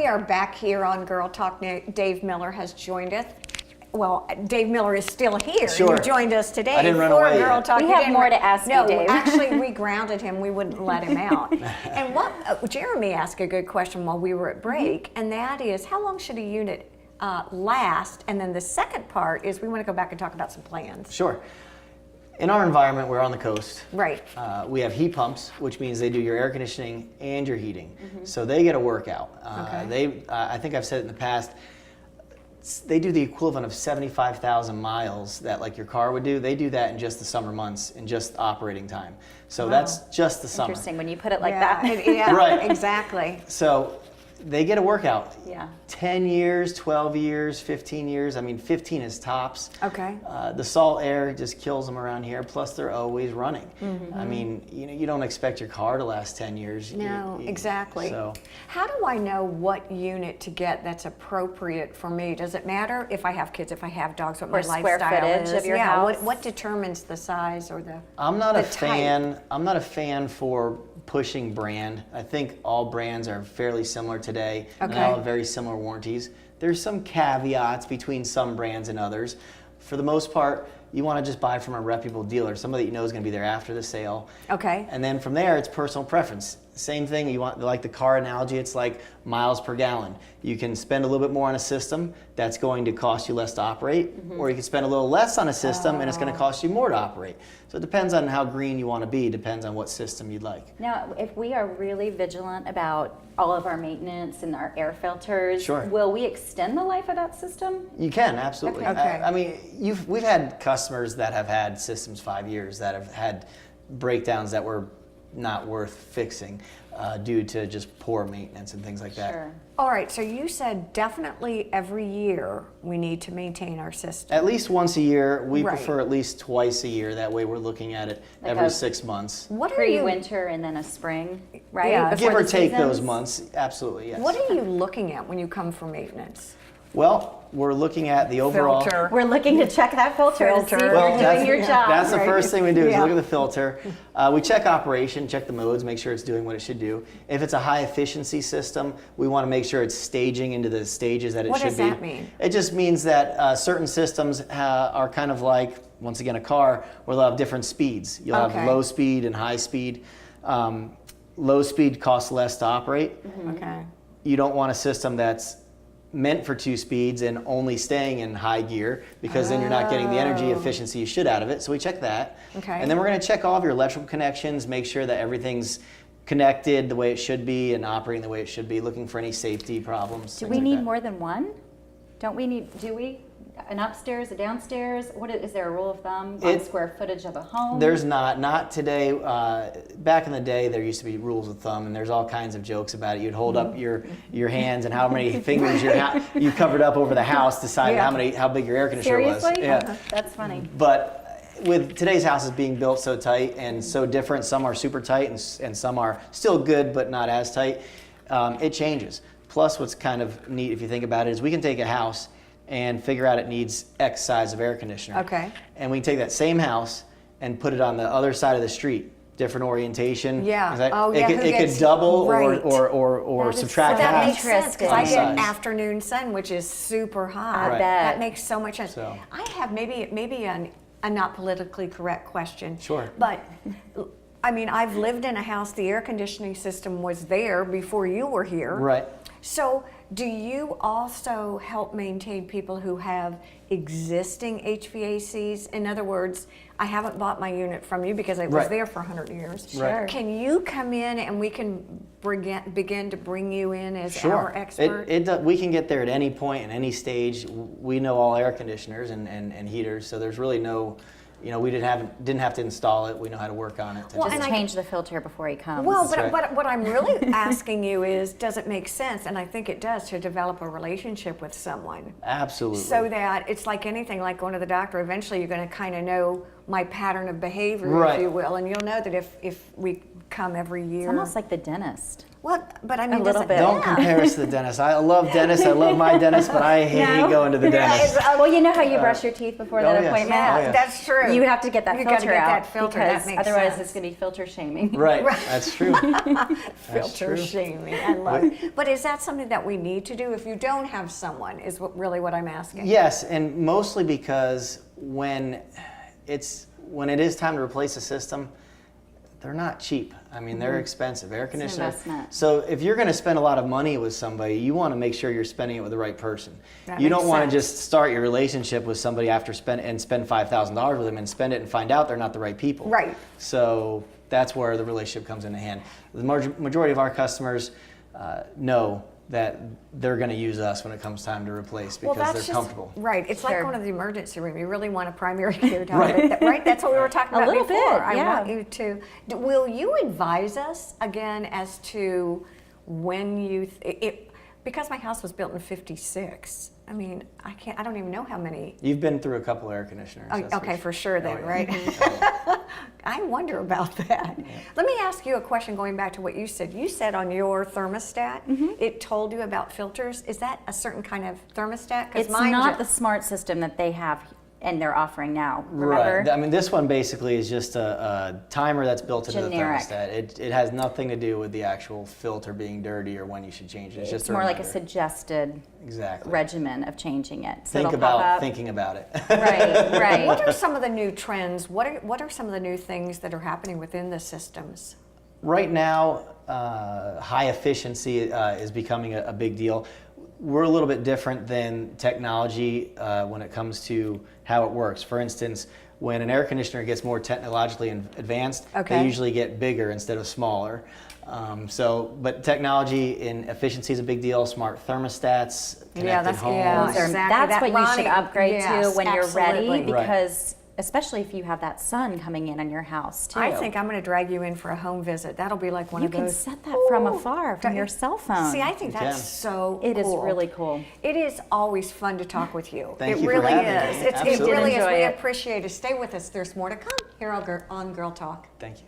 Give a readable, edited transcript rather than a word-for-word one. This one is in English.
we are back here on Girl Talk. Dave Miller has joined us. Well, Dave Miller is still here. Sure. You joined us today. I didn't run for away Girl yet. Talk. We have more to ask you, Dave. No, actually, we grounded him. We wouldn't let him out. And what Jeremy asked a good question while we were at break, and that is, how long should a unit last? And then the second part is we want to go back and talk about some plans. Sure. In our environment, we're on the coast. Right. We have heat pumps, which means they do your air conditioning and your heating. So they get a workout. Okay. I think I've said it in the past, they do the equivalent of 75,000 miles that like your car would do. They do that in just the summer months, in just operating time. So that's just the summer. Interesting when you put it like Yeah, that. yeah, Right. exactly. So they get a workout. Yeah. 10 years, 12 years, 15 years. I mean, 15 is tops. Okay. The salt air just kills them around here. Plus, they're always running. I mean, you don't expect your car to last 10 years. No, exactly. So, How do I know what unit to get that's appropriate for me? Does it matter if I have kids, if I have dogs, what my Or square lifestyle footage is? of your yeah, house? What determines the size or the I'm not the a type? fan. I'm not a fan for pushing brand. I think all brands are fairly similar today. And Okay. all have very similar warranties. There's some caveats between some brands and others. For the most part, you want to just buy from a reputable dealer, somebody that you know is going to be there after the sale. Okay. And then from there, it's personal preference. Same thing, you want, like the car analogy, it's like miles per gallon. You can spend a little bit more on a system that's going to cost you less to operate, or you can spend a little less on a system and it's going to cost you more to operate. So it depends on how green you want to be, depends on what system you'd like. Now, if we are really vigilant about all of our maintenance and our air filters, Sure. will we extend the life of that system? You can, absolutely. Okay. I mean, we've had customers that have had systems 5 years that have had breakdowns that were not worth fixing due to just poor maintenance and things like that. Sure. All right, so you said definitely every year we need to maintain our system. At least once a year. We Right. prefer at least twice a year. That way we're looking at it Like every a 6 months. What are you Pre-winter and then a spring, right? Yeah. Before Give or the take those seasons? months, absolutely, yes. What are you looking at when you come for maintenance? Well, we're looking at the overall. Filter. We're looking to check that filter to see Filter. if Well, you're that's, doing your job. that's the right? first thing we do is Yeah. look at the filter. We check operation, check the modes, make sure it's doing what it should do. If it's a high efficiency system, we want to make sure it's staging into the stages that it What should does be. that mean? It just means that certain systems are kind of like, once again, a car where they'll have different speeds. You'll Okay. have low speed and high speed. Low speed costs less to operate. Okay. You don't want a system that's meant for 2 speeds and only staying in high gear, because then you're not getting the energy efficiency you should out of it. So we check that. Okay. And then we're going to check all of your electrical connections, make sure that everything's connected the way it should be and operating the way it should be, looking for any safety problems. Do things we like need that. more than one? Don't we need, do we? An upstairs, a downstairs? Is there a rule of thumb on square footage of a home? There's not today. Back in the day, there used to be rules of thumb, and there's all kinds of jokes about it. You'd hold up your hands and how many fingers you covered up over the house, deciding how big your air conditioner Seriously? was. Yeah. That's funny. But with today's houses being built so tight and so different, some are super tight and some are still good but not as tight, it changes. Plus, what's kind of neat if you think about it is we can take a house and figure out it needs X size of air conditioner. Okay. And we can take that same house and put it on the other side of the street, different orientation. Yeah. Is that- Oh, it yeah, could, who it gets- could double right. or That is subtract so That half. makes sense because I get Size. afternoon sun, which is super hot. I Right. bet. That makes so much sense. So- I have maybe a not politically correct question. Sure. But I mean, I've lived in a house, the air conditioning system was there before you were here. Right. So do you also help maintain people who have existing HVACs? In other words, I haven't bought my unit from you because it was Right. there for 100 years. Right. Can you come in and we can begin to bring you in as Sure. our expert? We can get there at any point and any stage. We know all air conditioners and heaters, so there's really no, we didn't have to install it. We know how to work on it. Well, Just and change the filter before he comes. Well, That's but right. what I'm really asking you is, does it make sense? And I think it does, to develop a relationship with someone. Absolutely. So that it's like anything, like going to the doctor, eventually you're going to kind of know my pattern of behavior, Right. if you will, and you'll know that if we come every year. It's almost like the dentist. Well, but I mean, little doesn't- bit. Don't yeah. compare us to the dentist. I love dentists. I love my dentist, but I hate going to the dentist. Well, you know how you brush your teeth before that yes. appointment? Yeah, Oh, yeah. that's true. You have to get that You gotta filter get out that filter. because That makes otherwise sense. it's going to be filter shaming. Right. That's true. That's Filter true. shaming. I love it. But is that something that we need to do if you don't have someone? Is really what I'm asking. Yes, and mostly because when it is time to replace a system, they're not cheap. I mean, they're expensive. Air conditioner. investment. So if you're going to spend a lot of money with somebody, you want to make sure you're spending it with the right person. That You makes don't want to sense. just start your relationship with somebody after spend $5,000 with them and spend it and find out they're not the right people. Right. So that's where the relationship comes into hand. The majority of our customers know that they're going to use us when it comes time to replace because they're comfortable. Right. It's like Sure. going to the emergency room. You really want a primary care doctor, Right. right? That's what we were talking A about little before. bit, I yeah. want you to. Will you advise us again as to when you? Because my house was built in '56. I mean, I don't even know how many. You've been through a couple air conditioners. Oh, that's okay, for sure then, yeah. right? Oh, I wonder about that. Let me ask you a question going back to what you said. You said on your thermostat, it told you about filters. Is that a certain kind of thermostat? 'Cause It's mine not ju- the smart system that they have and they're offering now. Remember? Right. I mean, this one basically is just a timer that's built into Generic. the thermostat. It has nothing to do with the actual filter being dirty or when you should change it. It's just It's a more like a reminder. suggested Exactly. regimen of changing it. So Think it'll pop about up. thinking about it. Right, right. What are some of the new trends? What are some of the new things that are happening within the systems? Right now, high efficiency is becoming a big deal. We're a little bit different than technology when it comes to how it works. For instance, when an air conditioner gets more technologically advanced, Okay. they usually get bigger instead of smaller. But technology in efficiency is a big deal. Smart thermostats, connected homes. exactly. That's That what you should Ronnie- upgrade yes, to when you're absolutely. ready, Right. because especially if you have that sun coming in on your house too. I think I'm going to drag you in for a home visit. That'll be like one you of can those. set that from afar from Don't your you- cell phone. See, I think You that's can. so It is cool. really cool. It is always fun to talk with you. Thank it you for really having is. me. It Absolutely. really is. Enjoy We it. appreciate it. Stay with us. There's more to come here on Girl Talk. Thank you.